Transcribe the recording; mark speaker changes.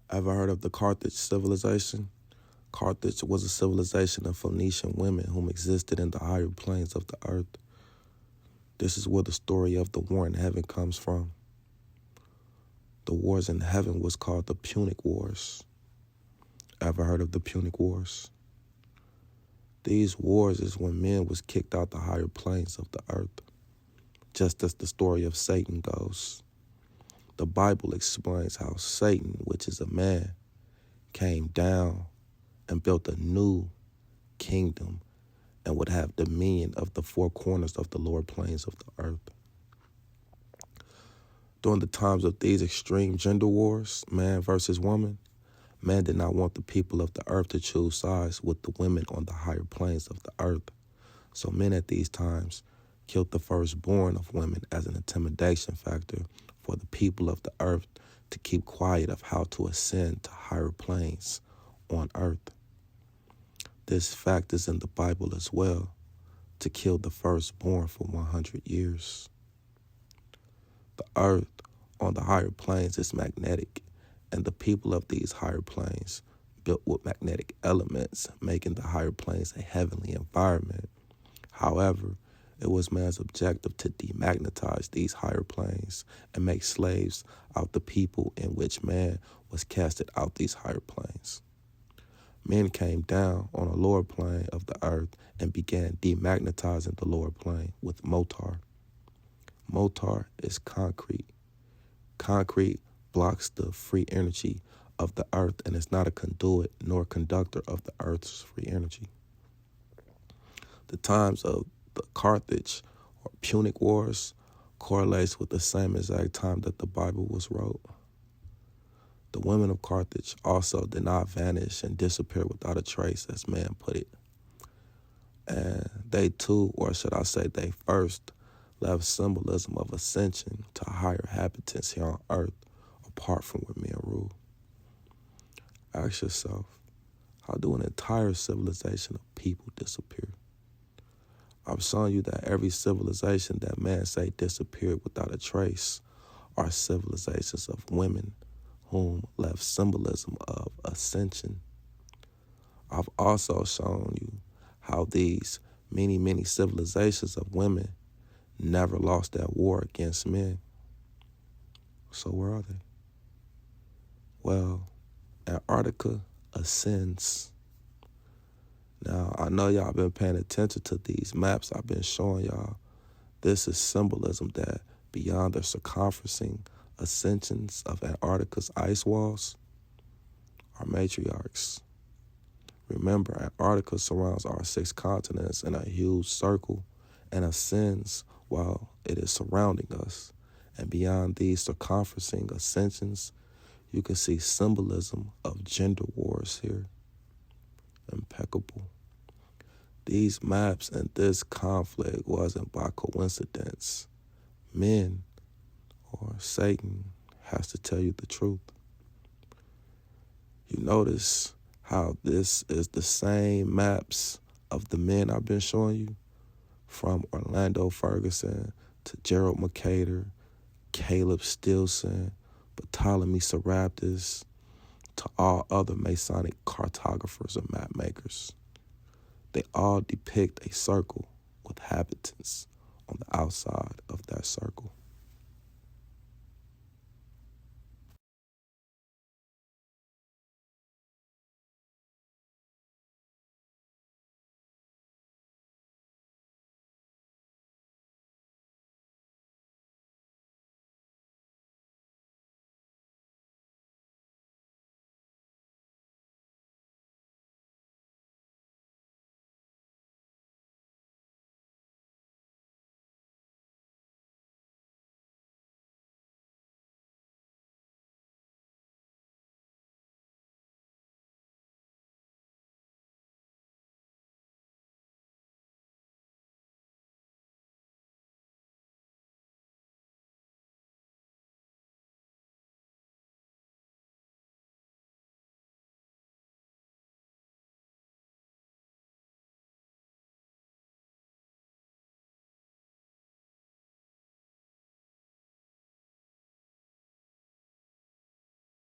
Speaker 1: Ever heard of the Carthage civilization? Carthage was a civilization of Phoenician women whom existed in the higher planes of the earth. This is where the story of the war in heaven comes from. The wars in heaven was called the Punic Wars. Ever heard of the Punic Wars? These wars is when men was kicked out the higher planes of the earth, just as the story of Satan goes. The Bible explains how Satan, which is a man, came down and built a new kingdom and would have dominion of the four corners of the lower planes of the earth. During the times of these extreme gender wars, man versus woman, man did not want the people of the earth to choose sides with the women on the higher planes of the earth. So men at these times killed the firstborn of women as an intimidation factor for the people of the earth to keep quiet of how to ascend to higher planes on earth. This fact is in the Bible as well, to kill the firstborn for 100 years. The earth on the higher planes is magnetic, and the people of these higher planes built with magnetic elements, making the higher planes a heavenly environment. However, it was man's objective to demagnetize these higher planes and make slaves out the people in which man was casted out these higher planes. Men came down on a lower plane of the earth and began demagnetizing the lower plane with motar. Motar is concrete. Concrete blocks the free energy of the earth and is not a conduit nor conductor of the earth's free energy. The times of the Carthage or Punic Wars correlates with the same exact time that the Bible was wrote. The women of Carthage also did not vanish and disappear without a trace, as man put it. And they too, or should I say they first, left symbolism of ascension to higher habitants here on earth, apart from where men rule. Ask yourself, how do an entire civilization of people disappear? I'm showing you that every civilization that man say disappeared without a trace are civilizations of women whom left symbolism of ascension. I've also shown you how these many civilizations of women never lost that war against men. So where are they? Well, Antarctica ascends. Now, I know y'all been paying attention to these maps I've been showing y'all. This is symbolism that beyond the circumferencing ascensions of Antarctica's ice walls are matriarchs. Remember, Antarctica surrounds our 6 continents in a huge circle and ascends while it is surrounding us. And beyond these circumferencing ascensions, you can see symbolism of gender wars here. Impeccable. These maps and this conflict wasn't by coincidence. Men, or Satan, has to tell you the truth. You notice how this is the same maps of the men I've been showing you, from Orlando Ferguson to Gerald Mercator, Caleb Stilson, Ptolemy Serapis, to all other Masonic cartographers and map makers. They all depict a circle with habitants on the outside of that circle.